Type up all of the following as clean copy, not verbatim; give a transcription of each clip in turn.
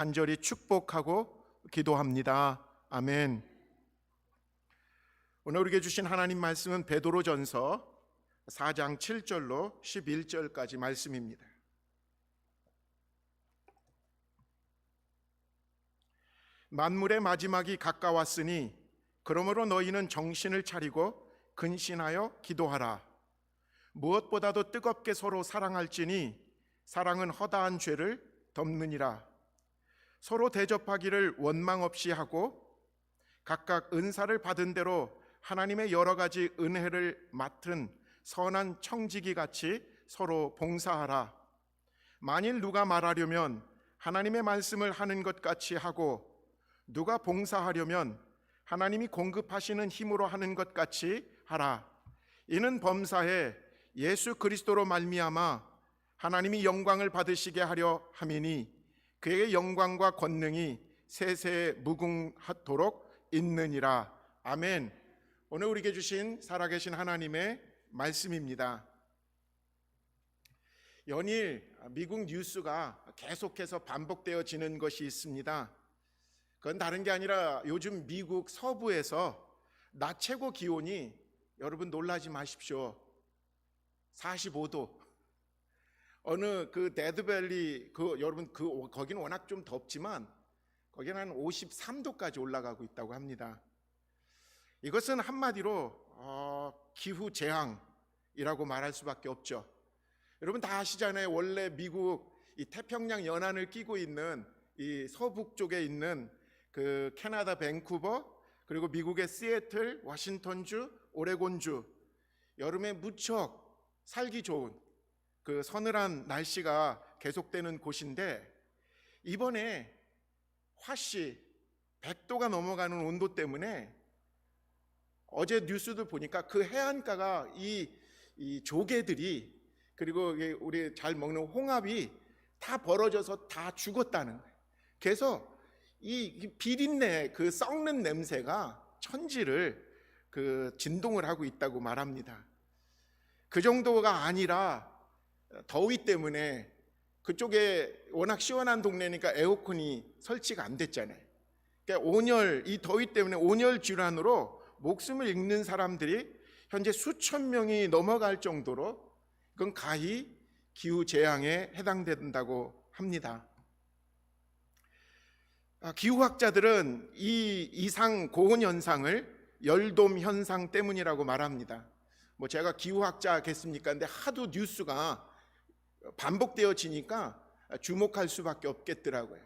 간절히 축복하고 기도합니다. 아멘. 오늘 우리에게 주신 하나님 말씀은 베드로전서 4장 7절로 11절까지 말씀입니다. 만물의 마지막이 가까웠으니 그러므로 너희는 정신을 차리고 근신하여 기도하라. 무엇보다도 뜨겁게 서로 사랑할지니 사랑은 허다한 죄를 덮느니라. 서로 대접하기를 원망 없이 하고 각각 은사를 받은 대로 하나님의 여러 가지 은혜를 맡은 선한 청지기 같이 서로 봉사하라. 만일 누가 말하려면 하나님의 말씀을 하는 것 같이 하고 누가 봉사하려면 하나님이 공급하시는 힘으로 하는 것 같이 하라. 이는 범사에 예수 그리스도로 말미암아 하나님이 영광을 받으시게 하려 함이니 그의 영광과 권능이 세세에 무궁하도록 있느니라. 아멘. 오늘 우리에게 주신 살아계신 하나님의 말씀입니다. 연일 미국 뉴스가 계속해서 반복되어지는 것이 있습니다. 그건 다른 게 아니라 요즘 미국 서부에서 낮 최고 기온이, 여러분 놀라지 마십시오, 45도. 어느 그 데드밸리, 여러분 거기는 워낙 좀 덥지만 거기는 한 53도까지 올라가고 있다고 합니다. 이것은 한마디로 기후 재앙이라고 말할 수밖에 없죠. 여러분 다 아시잖아요. 원래 미국 이 태평양 연안을 끼고 있는 이 서북쪽에 있는 그 캐나다 밴쿠버, 그리고 미국의 시애틀, 워싱턴주, 오레곤주, 여름에 무척 살기 좋은 그 서늘한 날씨가 계속되는 곳인데, 이번에 화씨 100도가 넘어가는 온도 때문에 어제 뉴스도 보니까 그 해안가가 이 조개들이, 그리고 우리 잘 먹는 홍합이 다 벌어져서 다 죽었다는 거예요. 그래서 이 비린내, 그 썩는 냄새가 천지를 그 진동을 하고 있다고 말합니다. 그 정도가 아니라 더위 때문에, 그쪽에 워낙 시원한 동네니까 에어컨이 설치가 안 됐잖아요. 그러니까 이 더위 때문에 온열 질환으로 목숨을 잃는 사람들이 현재 수천 명이 넘어갈 정도로, 그건 가히 기후 재앙에 해당된다고 합니다. 기후학자들은 이 이상 고온 현상을 열돔 현상 때문이라고 말합니다. 뭐 제가 기후학자겠습니까? 근데 하도 뉴스가 반복되어지니까 주목할 수밖에 없겠더라고요.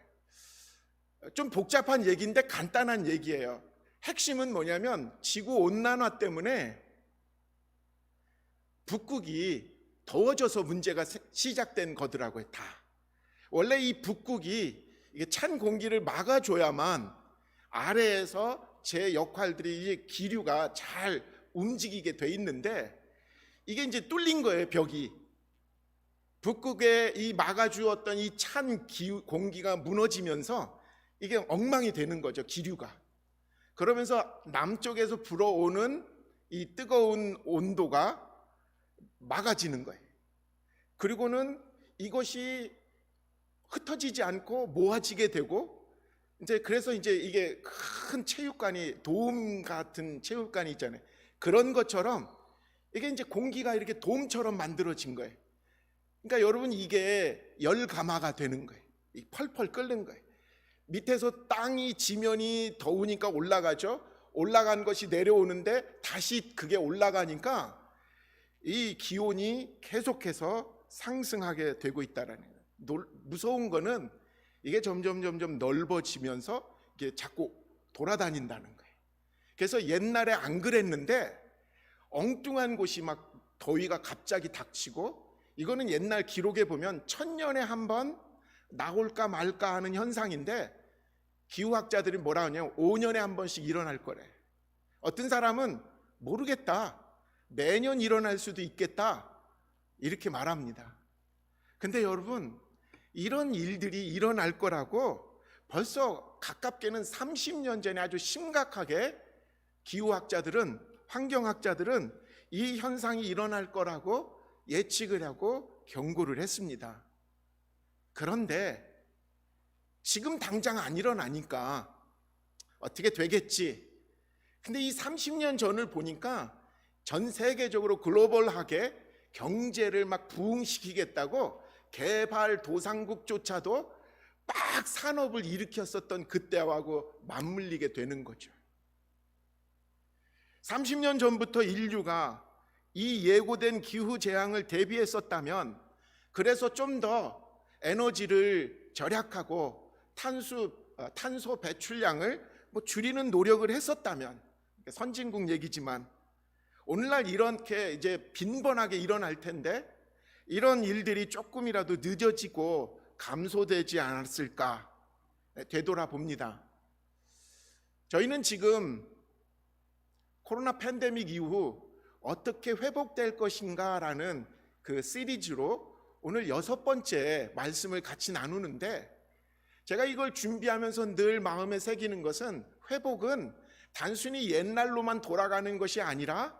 좀 복잡한 얘기인데 간단한 얘기예요. 핵심은 뭐냐면 지구 온난화 때문에 북극이 더워져서 문제가 시작된 거더라고요. 다. 원래 이 북극이 이게 찬 공기를 막아줘야만 아래에서 제 역할들이, 기류가 잘 움직이게 돼 있는데, 이게 이제 뚫린 거예요, 벽이. 북극에 이 막아주었던 이 찬 공기가 무너지면서 이게 엉망이 되는 거죠, 기류가. 그러면서 남쪽에서 불어오는 이 뜨거운 온도가 막아지는 거예요. 그리고는 이것이 흩어지지 않고 모아지게 되고, 그래서 이게 큰 체육관이, 돔 같은 체육관이 있잖아요. 그런 것처럼 이게 이제 공기가 이렇게 돔처럼 만들어진 거예요. 그러니까 여러분, 이게 열가마가 되는 거예요. 펄펄 끓는 거예요. 밑에서 땅이, 지면이 더우니까 올라가죠. 올라간 것이 내려오는데 다시 그게 올라가니까 이 기온이 계속해서 상승하게 되고 있다라는 거예요. 무서운 거는 이게 점점 넓어지면서 이게 자꾸 돌아다닌다는 거예요. 그래서 옛날에 안 그랬는데 엉뚱한 곳이 막 더위가 갑자기 닥치고, 이거는 옛날 기록에 보면 1000년에 한 번 나올까 말까 하는 현상인데, 기후학자들이 뭐라 하냐면 5년에 한 번씩 일어날 거래. 어떤 사람은 모르겠다, 매년 일어날 수도 있겠다, 이렇게 말합니다. 근데 여러분, 이런 일들이 일어날 거라고 벌써 가깝게는 30년 전에 아주 심각하게 기후학자들은, 환경학자들은 이 현상이 일어날 거라고 예측을 하고 경고를 했습니다. 그런데 지금 당장 안 일어나니까 어떻게 되겠지. 근데 이 30년 전을 보니까 전 세계적으로 글로벌하게 경제를 막 부흥시키겠다고 개발도상국조차도 막 산업을 일으켰었던 그때하고 맞물리게 되는 거죠. 30년 전부터 인류가 이 예고된 기후 재앙을 대비했었다면, 그래서 좀 더 에너지를 절약하고 탄소 배출량을 줄이는 노력을 했었다면, 선진국 얘기지만 오늘날 이렇게 이제 빈번하게 일어날 텐데 이런 일들이 조금이라도 늦어지고 감소되지 않았을까 되돌아봅니다. 저희는 지금 코로나 팬데믹 이후 어떻게 회복될 것인가라는 그 시리즈로 오늘 6번째 말씀을 같이 나누는데, 제가 이걸 준비하면서 늘 마음에 새기는 것은, 회복은 단순히 옛날로만 돌아가는 것이 아니라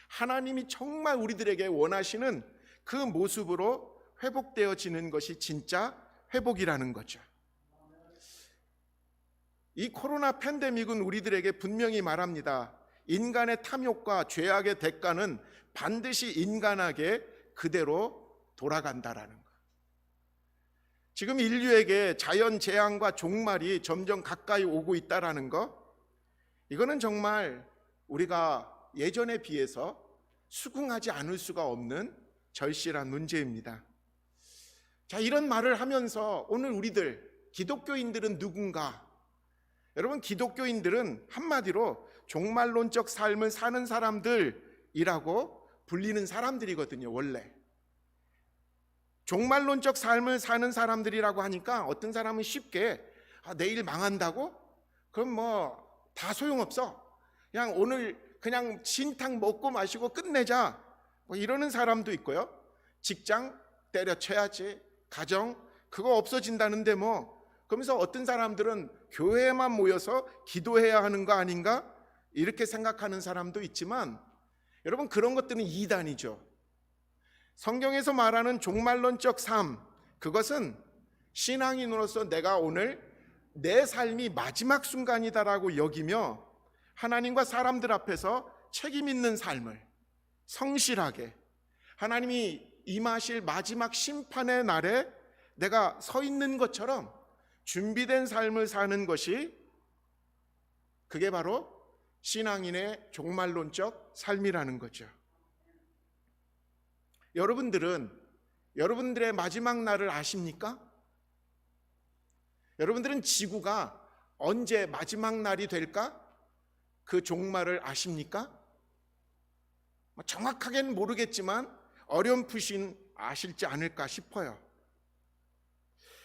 하나님이 정말 우리들에게 원하시는 그 모습으로 회복되어지는 것이 진짜 회복이라는 거죠. 이 코로나 팬데믹은 우리들에게 분명히 말합니다. 인간의 탐욕과 죄악의 대가는 반드시 인간에게 그대로 돌아간다라는 것. 지금 인류에게 자연 재앙과 종말이 점점 가까이 오고 있다라는 것, 이거는 정말 우리가 예전에 비해서 수긍하지 않을 수가 없는 절실한 문제입니다. 자, 이런 말을 하면서 오늘 우리들 기독교인들은 누군가? 여러분, 기독교인들은 한마디로 종말론적 삶을 사는 사람들이라고 불리는 사람들이거든요. 원래 종말론적 삶을 사는 사람들이라고 하니까 어떤 사람은 쉽게 내일 망한다고? 그럼 다 소용없어, 그냥 오늘 그냥 진탕 먹고 마시고 끝내자, 이러는 사람도 있고요. 직장 때려쳐야지, 가정 그거 없어진다는데 그러면서 어떤 사람들은 교회에만 모여서 기도해야 하는 거 아닌가, 이렇게 생각하는 사람도 있지만, 여러분, 그런 것들은 이단이죠. 성경에서 말하는 종말론적 삶, 그것은 신앙인으로서 내가 오늘 내 삶이 마지막 순간이다라고 여기며 하나님과 사람들 앞에서 책임 있는 삶을 성실하게, 하나님이 임하실 마지막 심판의 날에 내가 서 있는 것처럼 준비된 삶을 사는 것이, 그게 바로 신앙인의 종말론적 삶이라는 거죠. 여러분들은 여러분들의 마지막 날을 아십니까? 여러분들은 지구가 언제 마지막 날이 될까? 그 종말을 아십니까? 정확하게는 모르겠지만 어렴풋이 아실지 않을까 싶어요.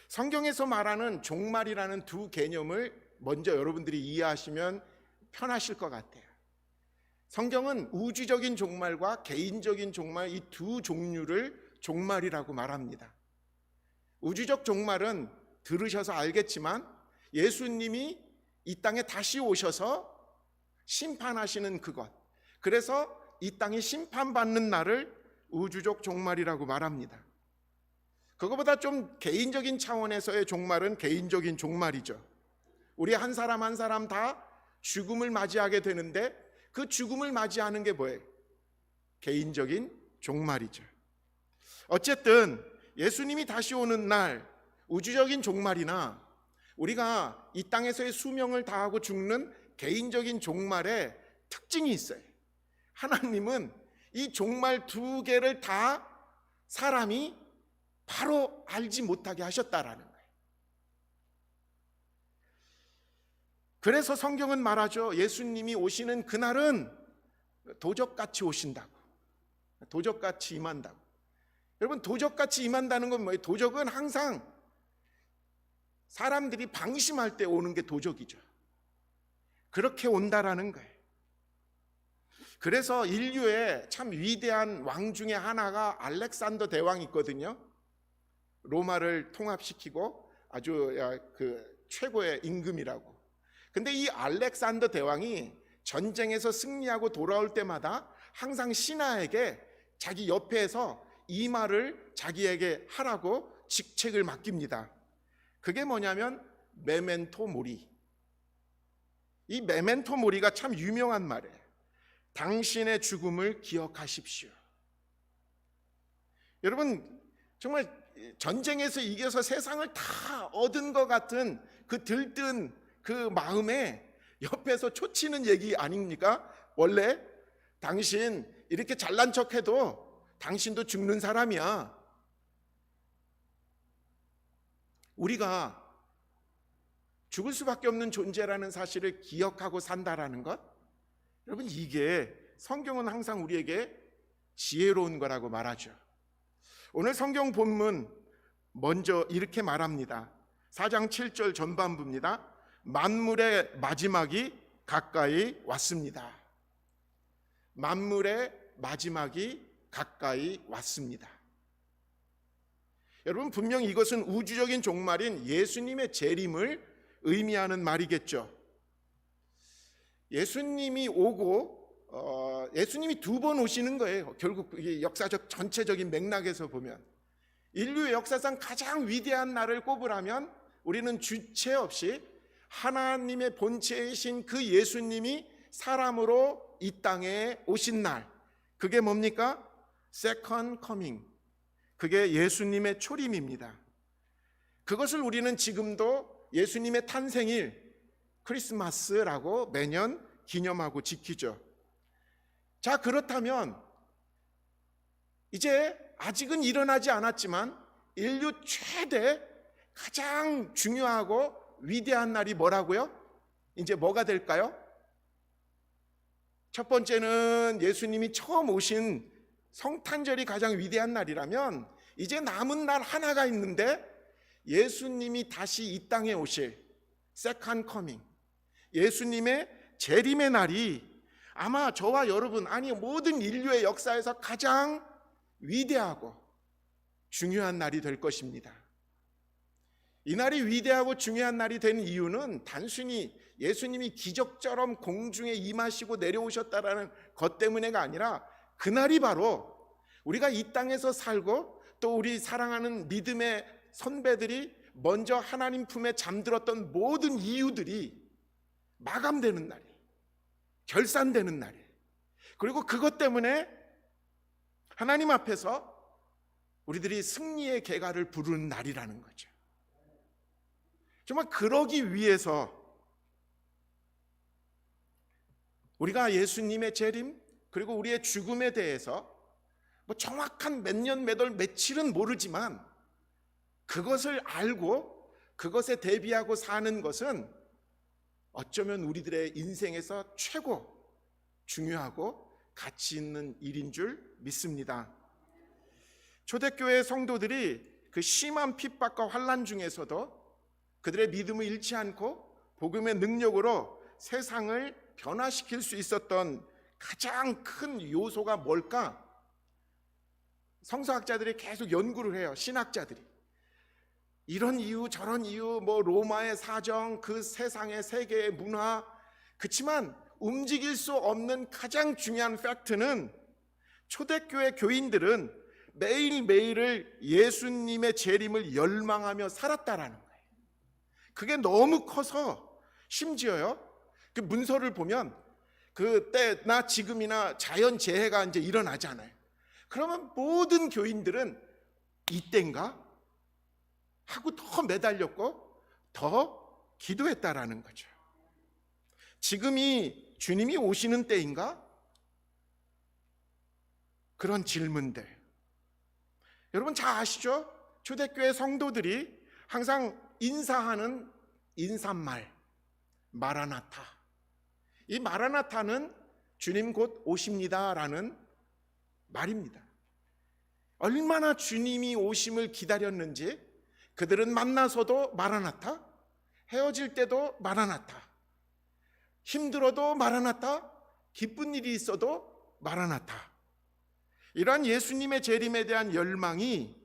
성경에서 말하는 종말이라는 두 개념을 먼저 여러분들이 이해하시면 편하실 것 같아요. 성경은 우주적인 종말과 개인적인 종말, 이 두 종류를 종말이라고 말합니다. 우주적 종말은 들으셔서 알겠지만 예수님이 이 땅에 다시 오셔서 심판하시는 그것, 그래서 이 땅이 심판받는 날을 우주적 종말이라고 말합니다. 그거보다 좀 개인적인 차원에서의 종말은 개인적인 종말이죠. 우리 한 사람 한 사람 다 죽음을 맞이하게 되는데, 그 죽음을 맞이하는 게 뭐예요? 개인적인 종말이죠. 어쨌든 예수님이 다시 오는 날, 우주적인 종말이나 우리가 이 땅에서의 수명을 다하고 죽는 개인적인 종말에 특징이 있어요. 하나님은 이 종말 두 개를 다 사람이 바로 알지 못하게 하셨다라는 거예요. 그래서 성경은 말하죠. 예수님이 오시는 그날은 도적같이 오신다고, 도적같이 임한다고. 여러분, 도적같이 임한다는 건 뭐예요? 도적은 항상 사람들이 방심할 때 오는 게 도적이죠. 그렇게 온다라는 거예요. 그래서 인류의 참 위대한 왕 중에 하나가 알렉산더 대왕이 있거든요. 로마를 통합시키고 아주 최고의 임금이라고. 근데 이 알렉산더 대왕이 전쟁에서 승리하고 돌아올 때마다 항상 신하에게 자기 옆에서 이 말을 자기에게 하라고 직책을 맡깁니다. 그게 뭐냐면 메멘토 모리. 이 메멘토 모리가 참 유명한 말이에요. 당신의 죽음을 기억하십시오. 여러분, 정말 전쟁에서 이겨서 세상을 다 얻은 것 같은 그 들뜬 그 마음에 옆에서 초치는 얘기 아닙니까? 원래 당신 이렇게 잘난 척해도 당신도 죽는 사람이야. 우리가 죽을 수밖에 없는 존재라는 사실을 기억하고 산다라는 것, 여러분, 이게 성경은 항상 우리에게 지혜로운 거라고 말하죠. 오늘 성경 본문 먼저 이렇게 말합니다. 4장 7절 전반부입니다. 만물의 마지막이 가까이 왔습니다. 만물의 마지막이 가까이 왔습니다. 여러분, 분명 이것은 우주적인 종말인 예수님의 재림을 의미하는 말이겠죠. 예수님이 오고 예수님이 두 번 오시는 거예요. 결국 이게 역사적 전체적인 맥락에서 보면 인류의 역사상 가장 위대한 날을 꼽으라면 우리는 주체 없이 하나님의 본체이신 그 예수님이 사람으로 이 땅에 오신 날, 그게 뭡니까? Second Coming. 그게 예수님의 초림입니다. 그것을 우리는 지금도 예수님의 탄생일 크리스마스라고 매년 기념하고 지키죠. 자, 그렇다면 이제 아직은 일어나지 않았지만 인류 최대 가장 중요하고 위대한 날이 뭐라고요? 이제 뭐가 될까요? 첫 번째는 예수님이 처음 오신 성탄절이 가장 위대한 날이라면 이제 남은 날 하나가 있는데 예수님이 다시 이 땅에 오실 세컨드 커밍, 예수님의 재림의 날이 아마 저와 여러분, 아니 모든 인류의 역사에서 가장 위대하고 중요한 날이 될 것입니다. 이 날이 위대하고 중요한 날이 된 이유는 단순히 예수님이 기적처럼 공중에 임하시고 내려오셨다라는 것 때문에가 아니라 그날이 바로 우리가 이 땅에서 살고 또 우리 사랑하는 믿음의 선배들이 먼저 하나님 품에 잠들었던 모든 이유들이 마감되는 날이, 결산되는 날이, 그리고 그것 때문에 하나님 앞에서 우리들이 승리의 개가를 부르는 날이라는 거죠. 정말 그러기 위해서 우리가 예수님의 재림 그리고 우리의 죽음에 대해서 뭐 정확한 몇 년 몇 월 며칠은 모르지만 그것을 알고 그것에 대비하고 사는 것은 어쩌면 우리들의 인생에서 최고 중요하고 가치 있는 일인 줄 믿습니다. 초대교회 성도들이 그 심한 핍박과 환난 중에서도 그들의 믿음을 잃지 않고 복음의 능력으로 세상을 변화시킬 수 있었던 가장 큰 요소가 뭘까? 성서학자들이 계속 연구를 해요. 신학자들이 이런 이유 저런 이유, 뭐 로마의 사정, 그 세상의 세계의 문화, 그렇지만 움직일 수 없는 가장 중요한 팩트는 초대교회 교인들은 매일매일을 예수님의 재림을 열망하며 살았다라는 거예요. 그게 너무 커서 심지어요, 그 문서를 보면 그때나 지금이나 자연재해가 이제 일어나잖아요. 그러면 모든 교인들은 이때인가 하고 더 매달렸고 더 기도했다라는 거죠. 지금이 주님이 오시는 때인가? 그런 질문들. 여러분 잘 아시죠? 초대교회 성도들이 항상 인사하는 인사말 마라나타. 이 마라나타는 주님 곧 오십니다라는 말입니다. 얼마나 주님이 오심을 기다렸는지 그들은 만나서도 마라나타, 헤어질 때도 마라나타, 힘들어도 마라나타, 기쁜 일이 있어도 마라나타. 이러한 예수님의 재림에 대한 열망이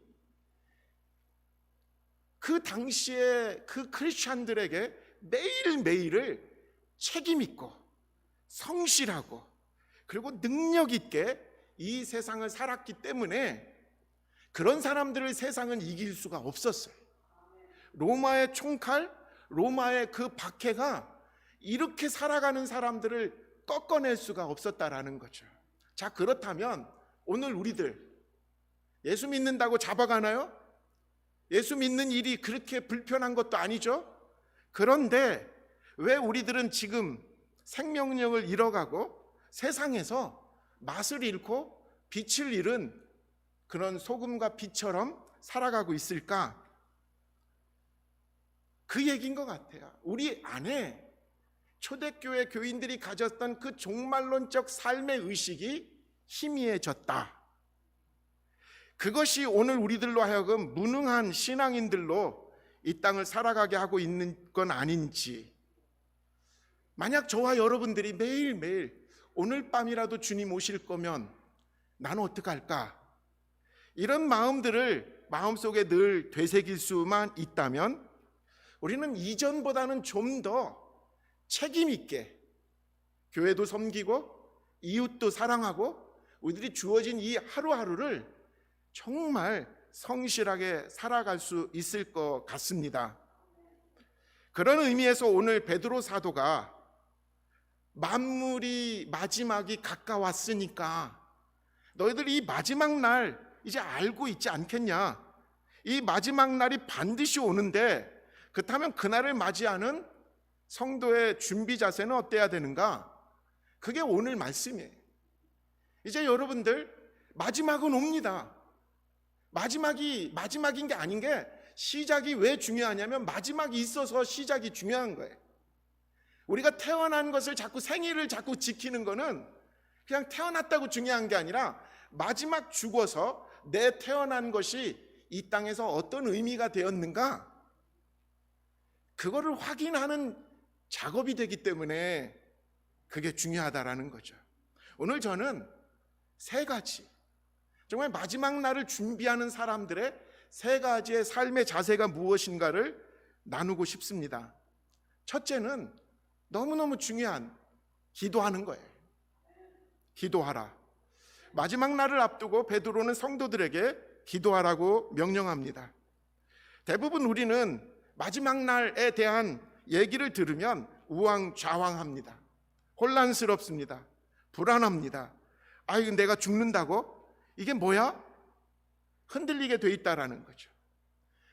그 당시에 그 크리스찬들에게 매일매일을 책임 있고 성실하고 그리고 능력 있게 이 세상을 살았기 때문에 그런 사람들을 세상은 이길 수가 없었어요. 로마의 총칼, 로마의 그 박해가 이렇게 살아가는 사람들을 꺾어낼 수가 없었다라는 거죠. 자, 그렇다면 오늘 우리들 예수 믿는다고 잡아가나요? 예수 믿는 일이 그렇게 불편한 것도 아니죠. 그런데 왜 우리들은 지금 생명력을 잃어가고 세상에서 맛을 잃고 빛을 잃은 그런 소금과 빛처럼 살아가고 있을까? 그 얘기인 것 같아요. 우리 안에 초대교회 교인들이 가졌던 그 종말론적 삶의 의식이 희미해졌다. 그것이 오늘 우리들로 하여금 무능한 신앙인들로 이 땅을 살아가게 하고 있는 건 아닌지. 만약 저와 여러분들이 매일매일 오늘 밤이라도 주님 오실 거면 나는 어떡할까? 이런 마음들을 마음속에 늘 되새길 수만 있다면 우리는 이전보다는 좀 더 책임 있게 교회도 섬기고 이웃도 사랑하고 우리들이 주어진 이 하루하루를 정말 성실하게 살아갈 수 있을 것 같습니다. 그런 의미에서 오늘 베드로 사도가 만물이 마지막이 가까웠으니까 너희들이 이 마지막 날 이제 알고 있지 않겠냐? 이 마지막 날이 반드시 오는데 그렇다면 그날을 맞이하는 성도의 준비 자세는 어때야 되는가? 그게 오늘 말씀이에요. 이제 여러분들 마지막은 옵니다. 마지막인 게 아닌 게 시작이 왜 중요하냐면 마지막이 있어서 시작이 중요한 거예요. 우리가 태어난 것을 생일을 자꾸 지키는 거는 그냥 태어났다고 중요한 게 아니라 마지막 죽어서 내 태어난 것이 이 땅에서 어떤 의미가 되었는가? 그거를 확인하는 작업이 되기 때문에 그게 중요하다라는 거죠. 오늘 저는 세 가지, 정말 마지막 날을 준비하는 사람들의 세 가지의 삶의 자세가 무엇인가를 나누고 싶습니다. 첫째는 너무너무 중요한 기도하는 거예요. 기도하라. 마지막 날을 앞두고 베드로는 성도들에게 기도하라고 명령합니다. 대부분 우리는 마지막 날에 대한 얘기를 들으면 우왕좌왕합니다. 혼란스럽습니다. 불안합니다. 아이, 내가 죽는다고? 이게 뭐야? 흔들리게 돼 있다라는 거죠.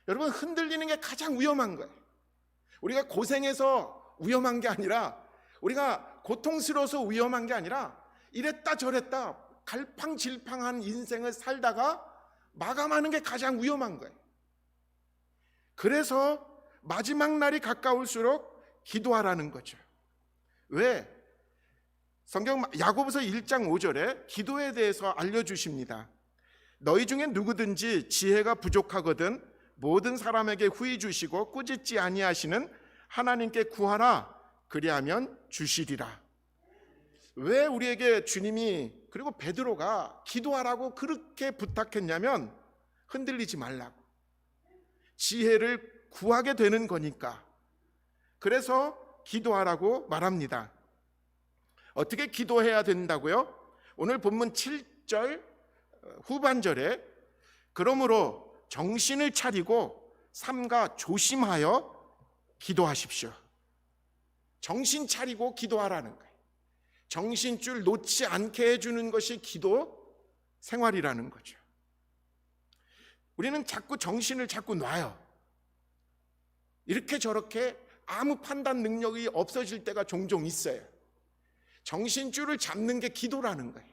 여러분, 흔들리는 게 가장 위험한 거예요. 우리가 고생해서 위험한 게 아니라, 우리가 고통스러워서 위험한 게 아니라, 이랬다 저랬다 갈팡질팡한 인생을 살다가 마감하는 게 가장 위험한 거예요. 그래서 마지막 날이 가까울수록 기도하라는 거죠. 왜? 성경 야고보서 1장 5절에 기도에 대해서 알려주십니다. 너희 중에 누구든지 지혜가 부족하거든 모든 사람에게 후히 주시고 꾸짖지 아니하시는 하나님께 구하라. 그리하면 주시리라. 왜 우리에게 주님이 그리고 베드로가 기도하라고 그렇게 부탁했냐면 흔들리지 말라고. 지혜를 구하게 되는 거니까. 그래서 기도하라고 말합니다. 어떻게 기도해야 된다고요? 오늘 본문 7절 후반절에 그러므로 정신을 차리고 삼가 조심하여 기도하십시오. 정신 차리고 기도하라는 거예요. 정신줄 놓지 않게 해주는 것이 기도 생활이라는 거죠. 우리는 정신을 자꾸 놔요. 이렇게 저렇게 아무 판단 능력이 없어질 때가 종종 있어요. 정신줄을 잡는 게 기도라는 거예요.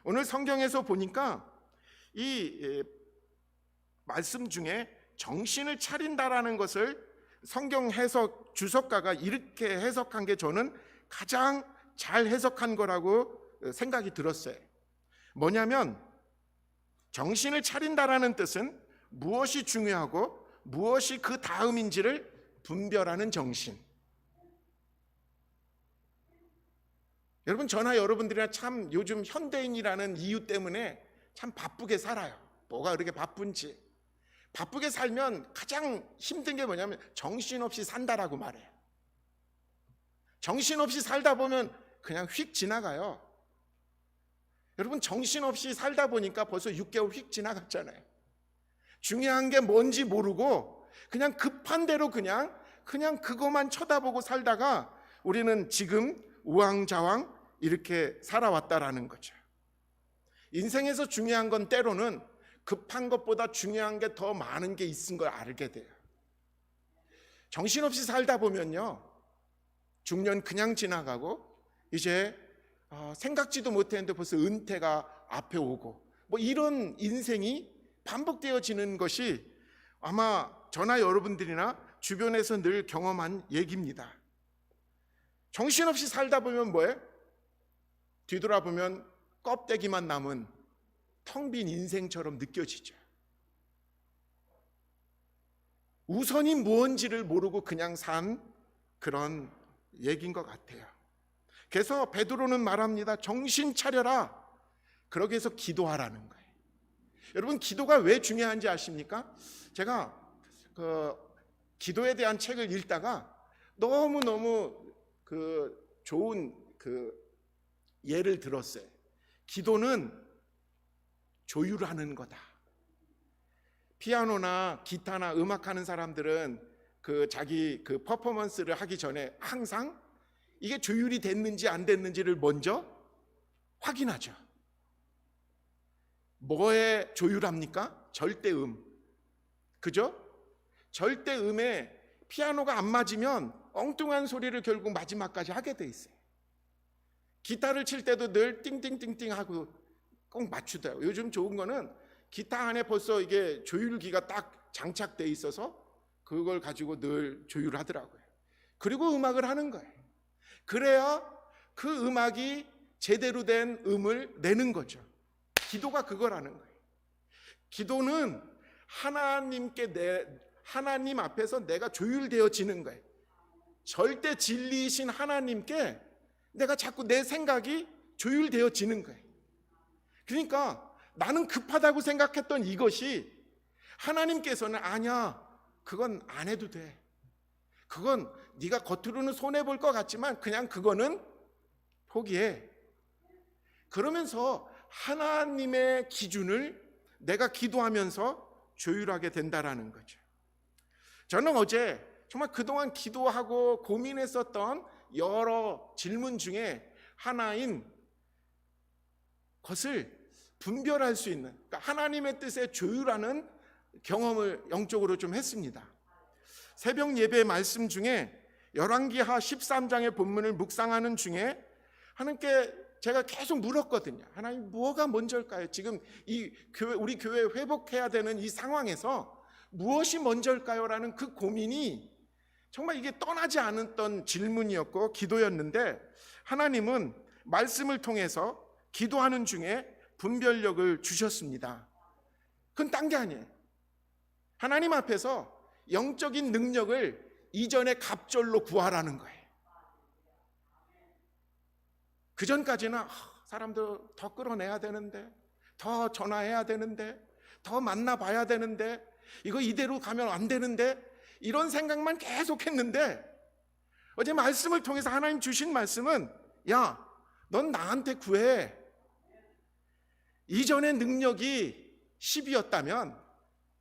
오늘 성경에서 보니까 이 말씀 중에 정신을 차린다라는 것을 성경 해석 주석가가 이렇게 해석한 게 저는 가장 잘 해석한 거라고 생각이 들었어요. 뭐냐면 정신을 차린다라는 뜻은 무엇이 중요하고 무엇이 그 다음인지를 분별하는 정신. 여러분, 저나 여러분들이나 참 요즘 현대인이라는 이유 때문에 참 바쁘게 살아요. 뭐가 그렇게 바쁜지. 바쁘게 살면 가장 힘든 게 뭐냐면 정신없이 산다라고 말해요. 정신없이 살다 보면 그냥 휙 지나가요. 여러분, 정신없이 살다 보니까 벌써 6개월 휙 지나갔잖아요. 중요한 게 뭔지 모르고 그냥 급한 대로 그냥 그것만 쳐다보고 살다가 우리는 지금 우왕좌왕 이렇게 살아왔다라는 거죠. 인생에서 중요한 건 때로는 급한 것보다 중요한 게 더 많은 게 있은 걸 알게 돼요. 정신없이 살다 보면요, 중년 그냥 지나가고 이제 생각지도 못했는데 벌써 은퇴가 앞에 오고 뭐 이런 인생이 반복되어지는 것이 아마 저나 여러분들이나 주변에서 늘 경험한 얘기입니다. 정신없이 살다 보면 뭐해? 뒤돌아보면 껍데기만 남은 텅 빈 인생처럼 느껴지죠. 우선이 무언지를 모르고 그냥 산 그런 얘기인 것 같아요. 그래서 베드로는 말합니다. 정신 차려라. 그러기 위해서 기도하라는 거예요. 여러분, 기도가 왜 중요한지 아십니까? 제가 기도에 대한 책을 읽다가 너무너무 좋은 예를 들었어요. 기도는 조율하는 거다. 피아노나 기타나 음악하는 사람들은 자기 퍼포먼스를 하기 전에 항상 이게 조율이 됐는지 안 됐는지를 먼저 확인하죠. 뭐에 조율합니까? 절대음. 그죠? 절대음에 피아노가 안 맞으면 엉뚱한 소리를 결국 마지막까지 하게 돼 있어요. 기타를 칠 때도 늘 띵띵띵띵 하고 꼭 맞추더라고요. 요즘 좋은 거는 기타 안에 벌써 이게 조율기가 딱 장착돼 있어서 그걸 가지고 늘 조율하더라고요. 그리고 음악을 하는 거예요. 그래야 그 음악이 제대로 된 음을 내는 거죠. 기도가 그거라는 거예요. 기도는 하나님 앞에서 내가 조율되어지는 거예요. 절대 진리이신 하나님께 내가 자꾸 내 생각이 조율되어지는 거예요. 그러니까 나는 급하다고 생각했던 이것이 하나님께서는 아니야, 그건 안 해도 돼. 그건 네가 겉으로는 손해볼 것 같지만 그냥 그거는 포기해. 그러면서 하나님의 기준을 내가 기도하면서 조율하게 된다라는 거죠. 저는 어제 정말 그동안 기도하고 고민했었던 여러 질문 중에 하나인 것을 분별할 수 있는, 그러니까 하나님의 뜻에 조율하는 경험을 영적으로 좀 했습니다. 새벽 예배 말씀 중에 열왕기하 13장의 본문을 묵상하는 중에 하나님께 제가 계속 물었거든요. 하나님, 뭐가 먼저일까요? 지금 우리 교회 회복해야 되는 이 상황에서 무엇이 먼저일까요? 라는 그 고민이 정말 이게 떠나지 않았던 질문이었고 기도였는데, 하나님은 말씀을 통해서 기도하는 중에 분별력을 주셨습니다. 그건 딴 게 아니에요. 하나님 앞에서 영적인 능력을 이전의 갑절로 구하라는 거예요. 그 전까지는 사람들 더 끌어내야 되는데, 더 전화해야 되는데, 더 만나봐야 되는데, 이거 이대로 가면 안 되는데, 이런 생각만 계속했는데, 어제 말씀을 통해서 하나님 주신 말씀은, 야, 넌 나한테 구해. 이전의 능력이 10이었다면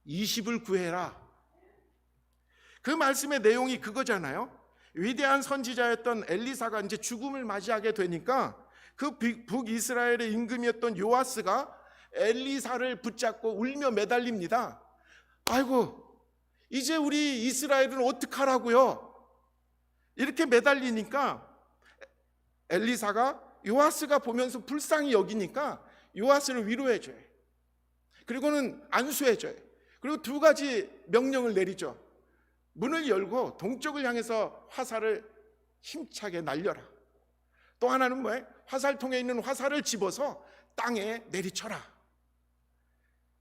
20을 구해라. 그 말씀의 내용이 그거잖아요. 위대한 선지자였던 엘리사가 이제 죽음을 맞이하게 되니까 그 북이스라엘의 임금이었던 요아스가 엘리사를 붙잡고 울며 매달립니다. 아이고, 이제 우리 이스라엘은 어떡하라고요? 이렇게 매달리니까 엘리사가 요아스가 보면서 불쌍히 여기니까 요아스를 위로해줘요. 그리고는 안수해줘요. 그리고 두 가지 명령을 내리죠. 문을 열고 동쪽을 향해서 화살을 힘차게 날려라. 또 하나는 뭐예요? 화살통에 있는 화살을 집어서 땅에 내리쳐라.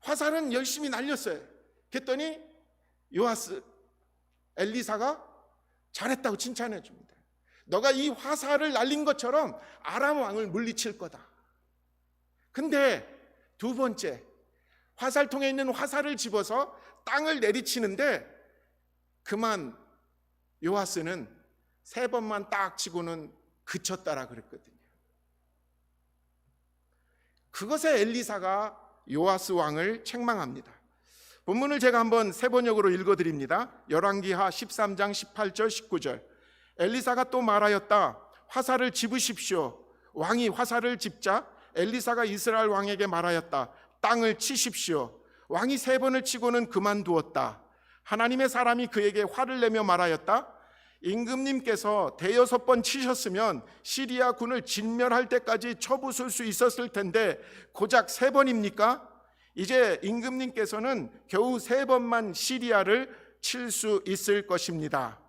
화살은 열심히 날렸어요. 그랬더니 엘리사가 잘했다고 칭찬해 줍니다. 너가 이 화살을 날린 것처럼 아람 왕을 물리칠 거다. 근데 두 번째, 화살통에 있는 화살을 집어서 땅을 내리치는데 그만 요아스는 3번만 딱 치고는 그쳤다라 그랬거든요. 그것에 엘리사가 요아스 왕을 책망합니다. 본문을 제가 한번 세 번역으로 읽어드립니다. 열왕기하 13장 18절 19절. 엘리사가 또 말하였다. 화살을 집으십시오. 왕이 화살을 집자 엘리사가 이스라엘 왕에게 말하였다. 땅을 치십시오. 왕이 3번을 치고는 그만두었다. 하나님의 사람이 그에게 화를 내며 말하였다. 임금님께서 5번 치셨으면 시리아 군을 진멸할 때까지 쳐부술 수 있었을 텐데 고작 3번입니까? 이제 임금님께서는 겨우 3번만 시리아를 칠 수 있을 것입니다.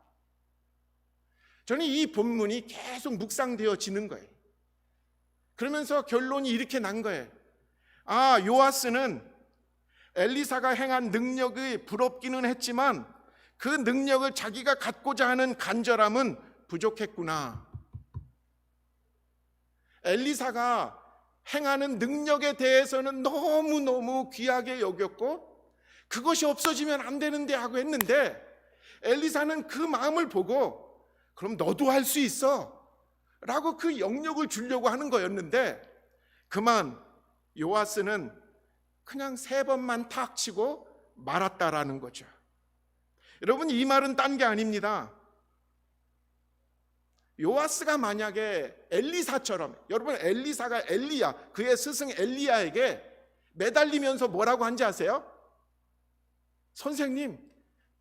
저는 이 본문이 계속 묵상되어지는 거예요. 그러면서 결론이 이렇게 난 거예요. 요아스는 엘리사가 행한 능력이 부럽기는 했지만 그 능력을 자기가 갖고자 하는 간절함은 부족했구나. 엘리사가 행하는 능력에 대해서는 너무너무 귀하게 여겼고 그것이 없어지면 안 되는데 하고 했는데 엘리사는 그 마음을 보고 그럼 너도 할 수 있어 라고 그 영역을 주려고 하는 거였는데 그만 요아스는 그냥 3번만 탁 치고 말았다라는 거죠. 여러분, 이 말은 딴 게 아닙니다. 요아스가 만약에 엘리사처럼, 여러분 엘리사가 엘리야, 그의 스승 엘리야에게 매달리면서 뭐라고 한지 아세요?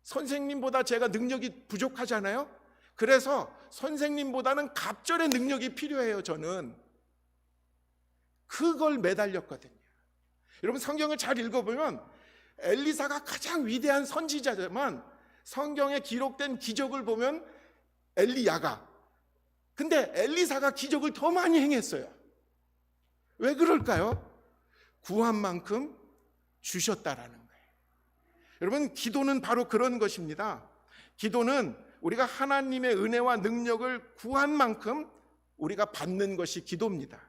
선생님보다 제가 능력이 부족하잖아요. 그래서 선생님보다는 갑절의 능력이 필요해요. 저는 그걸 매달렸거든요. 여러분, 성경을 잘 읽어보면 엘리사가 가장 위대한 선지자지만 성경에 기록된 기적을 보면 엘리야가, 근데 엘리사가 기적을 더 많이 행했어요. 왜 그럴까요? 구한 만큼 주셨다라는 거예요. 여러분, 기도는 바로 그런 것입니다. 기도는 우리가 하나님의 은혜와 능력을 구한 만큼 우리가 받는 것이 기도입니다.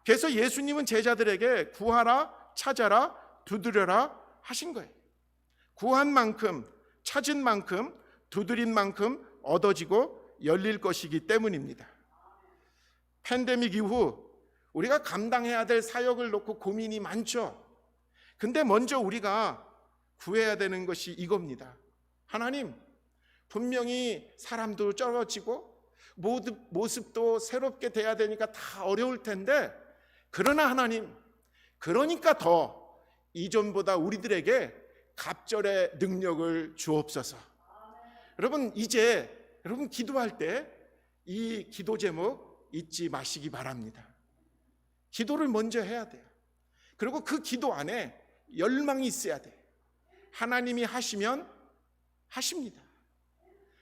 그래서 예수님은 제자들에게 구하라, 찾아라, 두드려라 하신 거예요. 구한 만큼, 찾은 만큼, 두드린 만큼 얻어지고 열릴 것이기 때문입니다. 팬데믹 이후 우리가 감당해야 될 사역을 놓고 고민이 많죠. 근데 먼저 우리가 구해야 되는 것이 이겁니다. 하나님, 분명히 사람도 적어지고 모습도 새롭게 돼야 되니까 다 어려울 텐데, 그러나 하나님, 그러니까 더 이전보다 우리들에게 갑절의 능력을 주옵소서. 여러분, 이제 여러분 기도할 때 이 기도 제목 잊지 마시기 바랍니다. 기도를 먼저 해야 돼요. 그리고 그 기도 안에 열망이 있어야 돼요. 하나님이 하시면 하십니다.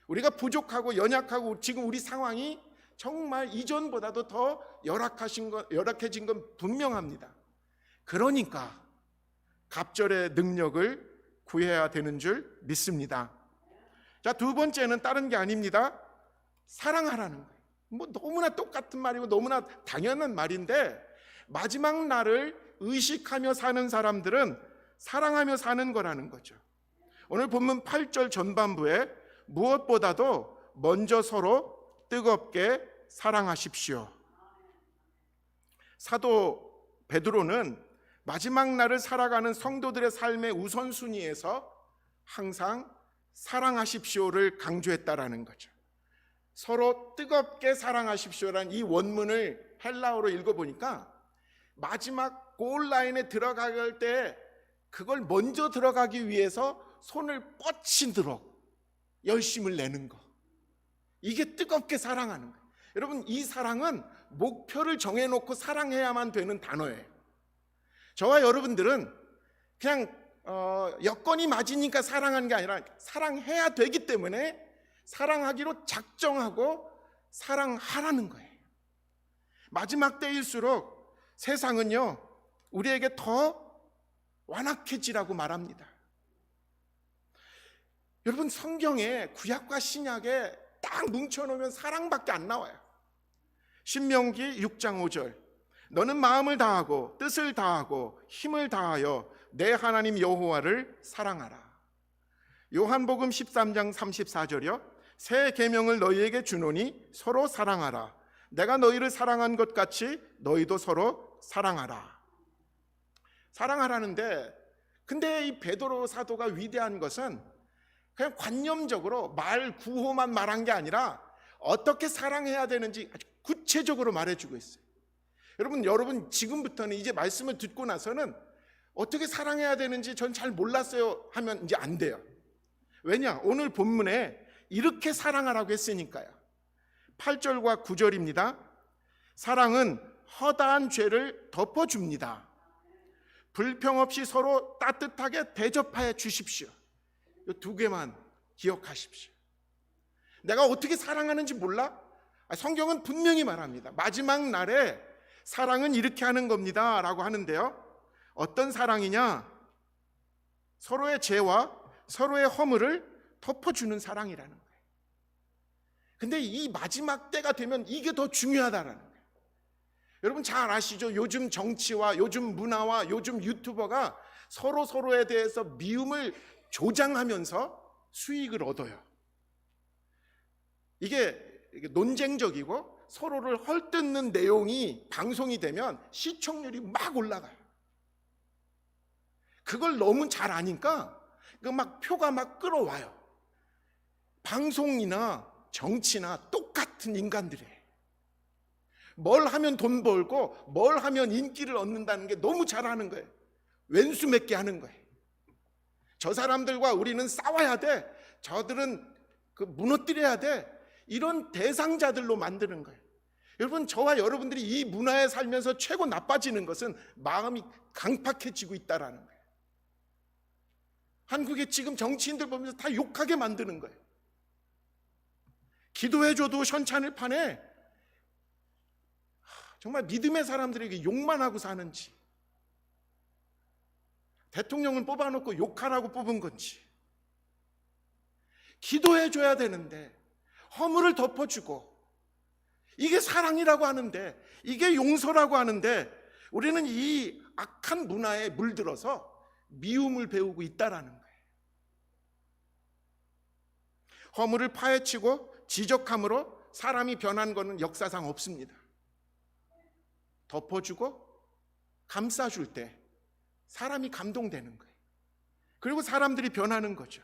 우리가 부족하고 연약하고 지금 우리 상황이 정말 이전보다도 더 열악해진 건 분명합니다. 그러니까 갑절의 능력을 구해야 되는 줄 믿습니다. 자, 2번째는 다른 게 아닙니다. 사랑하라는 거예요. 뭐 너무나 똑같은 말이고 너무나 당연한 말인데, 마지막 날을 의식하며 사는 사람들은 사랑하며 사는 거라는 거죠. 오늘 본문 8절 전반부에 무엇보다도 먼저 서로 뜨겁게 사랑하십시오. 사도 베드로는 마지막 날을 살아가는 성도들의 삶의 우선순위에서 항상 사랑하십시오를 강조했다라는 거죠. 서로 뜨겁게 사랑하십시오라는 이 원문을 헬라어로 읽어보니까 마지막 골라인에 들어갈 때 그걸 먼저 들어가기 위해서 손을 뻗치도록 열심을 내는 거, 이게 뜨겁게 사랑하는 거예요. 여러분, 이 사랑은 목표를 정해놓고 사랑해야만 되는 단어예요. 저와 여러분들은 그냥 여건이 맞으니까 사랑하는 게 아니라 사랑해야 되기 때문에 사랑하기로 작정하고 사랑하라는 거예요. 마지막 때일수록 세상은요, 우리에게 더 완악해지라고 말합니다. 여러분, 성경에 구약과 신약에 딱 뭉쳐놓으면 사랑밖에 안 나와요. 신명기 6장 5절, 너는 마음을 다하고 뜻을 다하고 힘을 다하여 내 하나님 여호와를 사랑하라. 요한복음 13장 34절이요, 새 계명을 너희에게 주노니 서로 사랑하라. 내가 너희를 사랑한 것 같이 너희도 서로 사랑하라. 사랑하라는데 근데 이 베드로 사도가 위대한 것은 그냥 관념적으로 말 구호만 말한 게 아니라 어떻게 사랑해야 되는지 아주 구체적으로 말해주고 있어요. 여러분 지금부터는 이제 말씀을 듣고 나서는 어떻게 사랑해야 되는지 전 잘 몰랐어요 하면 이제 안 돼요. 왜냐? 오늘 본문에 이렇게 사랑하라고 했으니까요. 8절과 9절입니다. 사랑은 허다한 죄를 덮어줍니다. 불평 없이 서로 따뜻하게 대접하여 주십시오. 이 두 개만 기억하십시오. 내가 어떻게 사랑하는지 몰라? 성경은 분명히 말합니다. 마지막 날에 사랑은 이렇게 하는 겁니다 라고 하는데요, 어떤 사랑이냐? 서로의 죄와 서로의 허물을 덮어주는 사랑이라는 거예요. 근데 이 마지막 때가 되면 이게 더 중요하다라는 거예요. 여러분 잘 아시죠? 요즘 정치와 요즘 문화와 요즘 유튜버가 서로에 대해서 미움을 조장하면서 수익을 얻어요. 이게 논쟁적이고 서로를 헐뜯는 내용이 방송이 되면 시청률이 막 올라가요. 그걸 너무 잘 아니까 막 표가 막 끌어와요. 방송이나 정치나 똑같은 인간들이에요. 뭘 하면 돈 벌고 뭘 하면 인기를 얻는다는 게 너무 잘 아는 거예요. 왼수 맺게 하는 거예요. 저 사람들과 우리는 싸워야 돼, 저들은 무너뜨려야 돼, 이런 대상자들로 만드는 거예요. 여러분, 저와 여러분들이 이 문화에 살면서 최고 나빠지는 것은 마음이 강팍해지고 있다라는 거예요. 한국의 지금 정치인들 보면서 다 욕하게 만드는 거예요. 기도해줘도 현찬을 파네. 정말 믿음의 사람들에게 욕만 하고 사는지, 대통령을 뽑아놓고 욕하라고 뽑은 건지. 기도해줘야 되는데 허물을 덮어주고, 이게 사랑이라고 하는데, 이게 용서라고 하는데, 우리는 이 악한 문화에 물들어서 미움을 배우고 있다라는 거예요. 허물을 파헤치고 지적함으로 사람이 변한 것은 역사상 없습니다. 덮어주고 감싸줄 때 사람이 감동되는 거예요. 그리고 사람들이 변하는 거죠.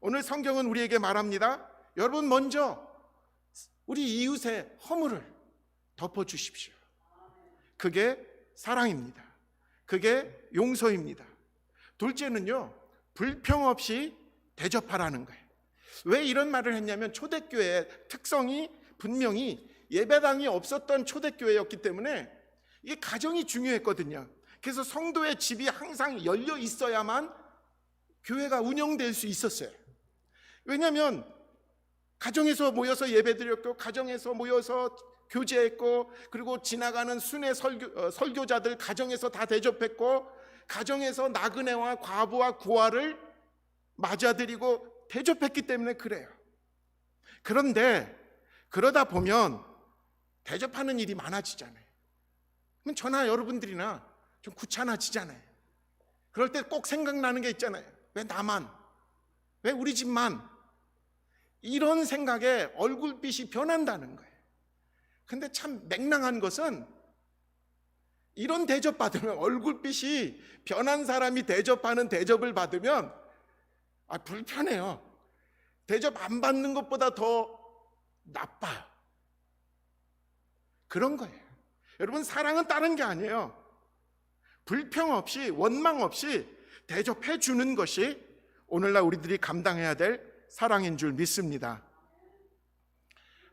오늘 성경은 우리에게 말합니다. 여러분, 먼저 우리 이웃의 허물을 덮어주십시오. 그게 사랑입니다. 그게 용서입니다. 둘째는요, 불평 없이 대접하라는 거예요. 왜 이런 말을 했냐면, 초대교회의 특성이 분명히 예배당이 없었던 초대교회였기 때문에 이게 가정이 중요했거든요. 그래서 성도의 집이 항상 열려 있어야만 교회가 운영될 수 있었어요. 왜냐하면 가정에서 모여서 예배드렸고, 가정에서 모여서 교제했고, 그리고 지나가는 순회 설교자들 가정에서 다 대접했고, 가정에서 나그네와 과부와 고아를 맞아들이고 대접했기 때문에 그래요. 그런데 그러다 보면 대접하는 일이 많아지잖아요. 그럼 저나 여러분들이나 좀 귀찮아지잖아요. 그럴 때 꼭 생각나는 게 있잖아요. 왜 나만? 왜 우리 집만? 이런 생각에 얼굴빛이 변한다는 거예요. 근데 참 맹랑한 것은, 이런 대접 받으면, 얼굴빛이 변한 사람이 대접하는 대접을 받으면 불편해요. 대접 안 받는 것보다 더 나빠요. 그런 거예요. 여러분, 사랑은 다른 게 아니에요. 불평 없이, 원망 없이 대접해 주는 것이 오늘날 우리들이 감당해야 될 사랑인 줄 믿습니다.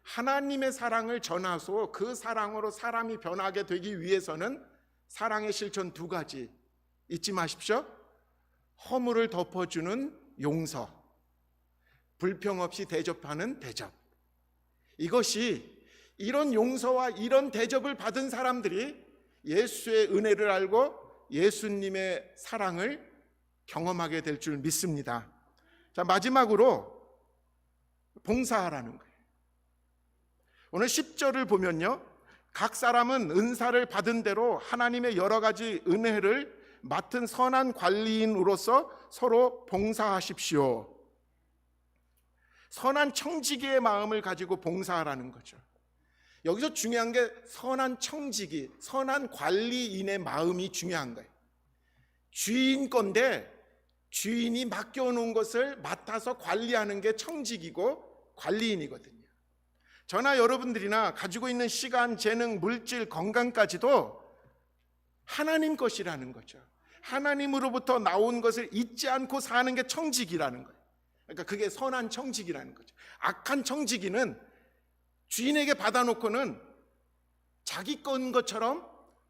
하나님의 사랑을 전하소 그 사랑으로 사람이 변하게 되기 위해서는 사랑의 실천 두 가지 잊지 마십시오. 허물을 덮어주는 용서, 불평 없이 대접하는 대접. 이것이, 이런 용서와 이런 대접을 받은 사람들이 예수의 은혜를 알고 예수님의 사랑을 경험하게 될 줄 믿습니다. 자, 마지막으로 봉사하라는 거예요. 오늘 10절을 보면요, 각 사람은 은사를 받은 대로 하나님의 여러 가지 은혜를 맡은 선한 관리인으로서 서로 봉사하십시오. 선한 청지기의 마음을 가지고 봉사하라는 거죠. 여기서 중요한 게 선한 청지기, 선한 관리인의 마음이 중요한 거예요. 주인 건데 주인이 맡겨놓은 것을 맡아서 관리하는 게 청직이고 관리인이거든요. 저나 여러분들이나 가지고 있는 시간, 재능, 물질, 건강까지도 하나님 것이라는 거죠. 하나님으로부터 나온 것을 잊지 않고 사는 게 청직이라는 거예요. 그러니까 그게 선한 청직이라는 거죠. 악한 청지기는 주인에게 받아놓고는 자기 건 것처럼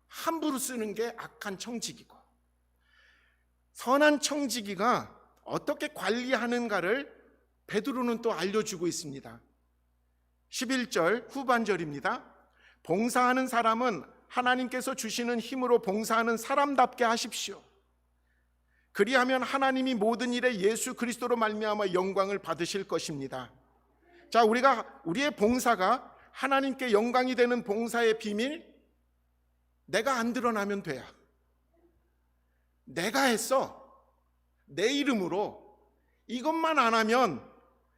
함부로 쓰는 게 악한 청지기고, 선한 청지기가 어떻게 관리하는가를 베드로는 또 알려주고 있습니다. 11절 후반절입니다. 봉사하는 사람은 하나님께서 주시는 힘으로 봉사하는 사람답게 하십시오. 그리하면 하나님이 모든 일에 예수 그리스도로 말미암아 영광을 받으실 것입니다. 자, 우리의 봉사가 하나님께 영광이 되는 봉사의 비밀, 내가 안 드러나면 돼요. 내가 했어, 내 이름으로, 이것만 안 하면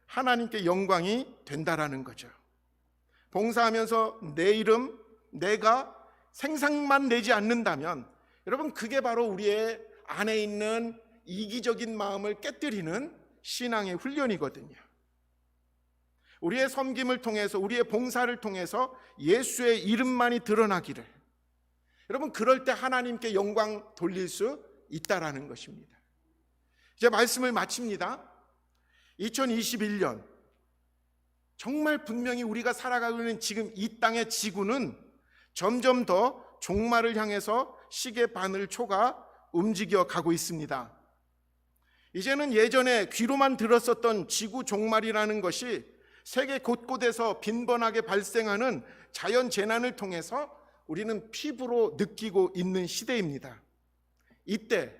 하나님께 영광이 된다라는 거죠. 봉사하면서 내 이름, 내가 생산만 내지 않는다면 여러분, 그게 바로 우리의 안에 있는 이기적인 마음을 깨뜨리는 신앙의 훈련이거든요. 우리의 섬김을 통해서, 우리의 봉사를 통해서 예수의 이름만이 드러나기를, 여러분, 그럴 때 하나님께 영광 돌릴 수 있다라는 것입니다. 이제 말씀을 마칩니다. 2021년 정말 분명히 우리가 살아가고 있는 지금 이 땅의 지구는 점점 더 종말을 향해서 시계 바늘 초가 움직여 가고 있습니다. 이제는 예전에 귀로만 들었었던 지구 종말이라는 것이 세계 곳곳에서 빈번하게 발생하는 자연 재난을 통해서 우리는 피부로 느끼고 있는 시대입니다. 이때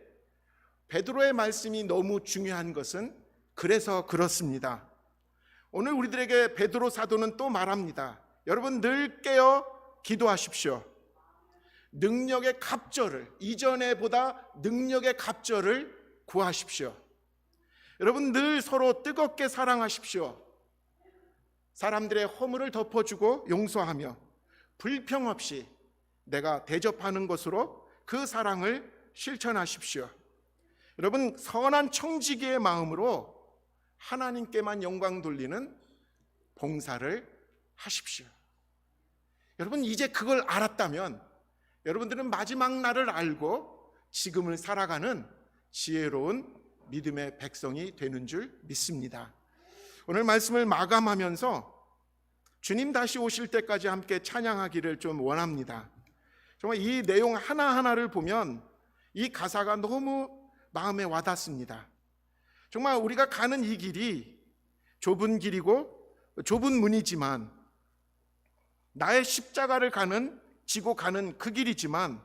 베드로의 말씀이 너무 중요한 것은 그래서 그렇습니다. 오늘 우리들에게 베드로 사도는 또 말합니다. 여러분, 늘 깨어 기도하십시오. 능력의 갑절을, 이전에 보다 능력의 갑절을 구하십시오. 여러분, 늘 서로 뜨겁게 사랑하십시오. 사람들의 허물을 덮어주고 용서하며 불평 없이 내가 대접하는 것으로 그 사랑을 실천하십시오. 여러분, 선한 청지기의 마음으로 하나님께만 영광 돌리는 봉사를 하십시오. 여러분, 이제 그걸 알았다면 여러분들은 마지막 날을 알고 지금을 살아가는 지혜로운 믿음의 백성이 되는 줄 믿습니다. 오늘 말씀을 마감하면서 주님 다시 오실 때까지 함께 찬양하기를 좀 원합니다. 정말 이 내용 하나하나를 보면 이 가사가 너무 마음에 와닿습니다. 정말 우리가 가는 이 길이 좁은 길이고 좁은 문이지만, 나의 십자가를 지고 가는 그 길이지만,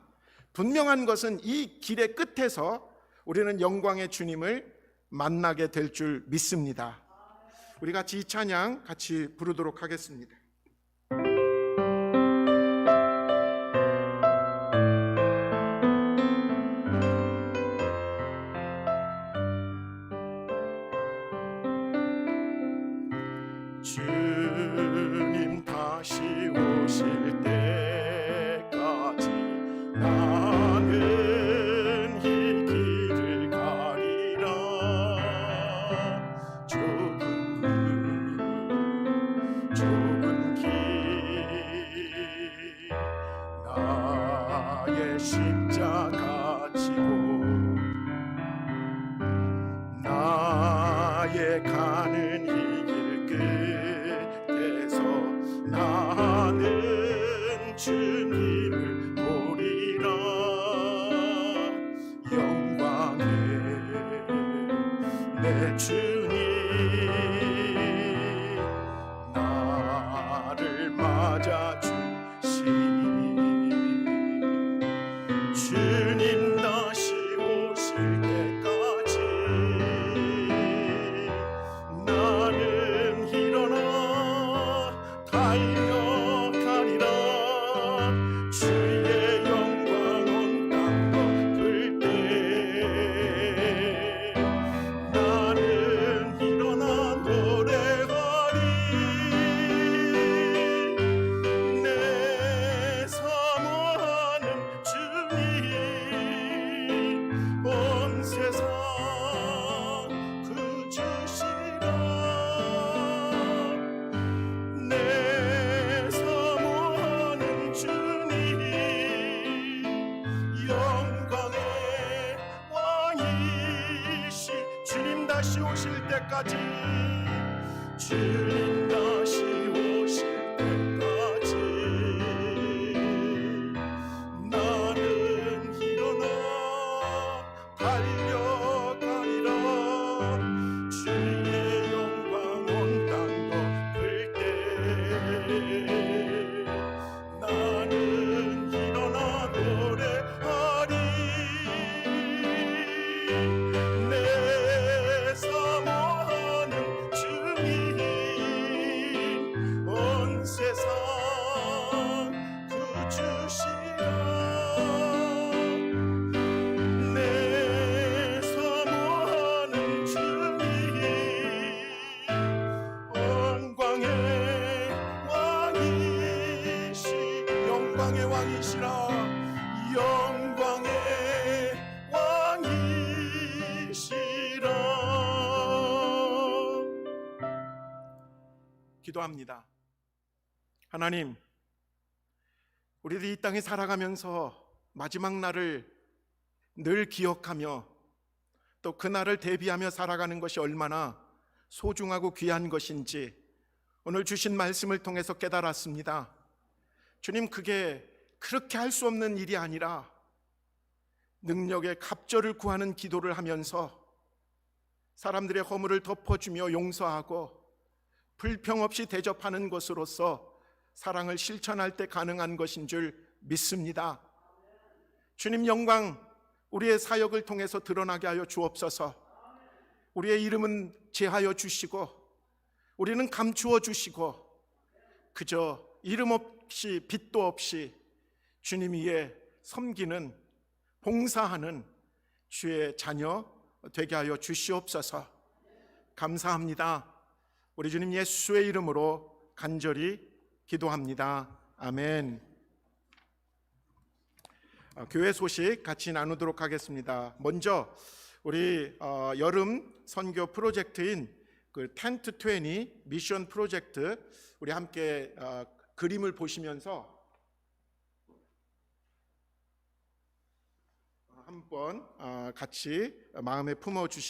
분명한 것은 이 길의 끝에서 우리는 영광의 주님을 만나게 될 줄 믿습니다. 우리 같이 이 찬양 같이 부르도록 하겠습니다. 주님 다시 오실 때까지 나는 이 길을 가리라. 좁은 길 나의 십자가 지고 나의 가는 이 나는 주님을 보리라. 영광의 내 주님 나를 맞아주시리. 주님 다시 오실 때까지 나는 일어나 달려가리라. 왕이시라 영광의 왕이시라. 기도합니다. 하나님, 우리들이 이 땅에 살아가면서 마지막 날을 늘 기억하며 또 그날을 대비하며 살아가는 것이 얼마나 소중하고 귀한 것인지 오늘 주신 말씀을 통해서 깨달았습니다. 주님, 그게 그렇게 할 수 없는 일이 아니라 능력의 갑절을 구하는 기도를 하면서 사람들의 허물을 덮어주며 용서하고 불평 없이 대접하는 것으로서 사랑을 실천할 때 가능한 것인 줄 믿습니다. 주님, 영광 우리의 사역을 통해서 드러나게 하여 주옵소서. 우리의 이름은 제하여 주시고 우리는 감추어 주시고 그저 이름 없이 빛도 없이 주님 위에 섬기는 봉사하는 주의 자녀 되게 하여 주시옵소서. 감사합니다. 우리 주님 예수의 이름으로 간절히 기도합니다. 아멘. 교회 소식 같이 나누도록 하겠습니다. 먼저 우리 여름 선교 프로젝트인 그 텐트 20 미션 프로젝트, 우리 함께 그림을 보시면서 한번 같이 마음에 품어 주시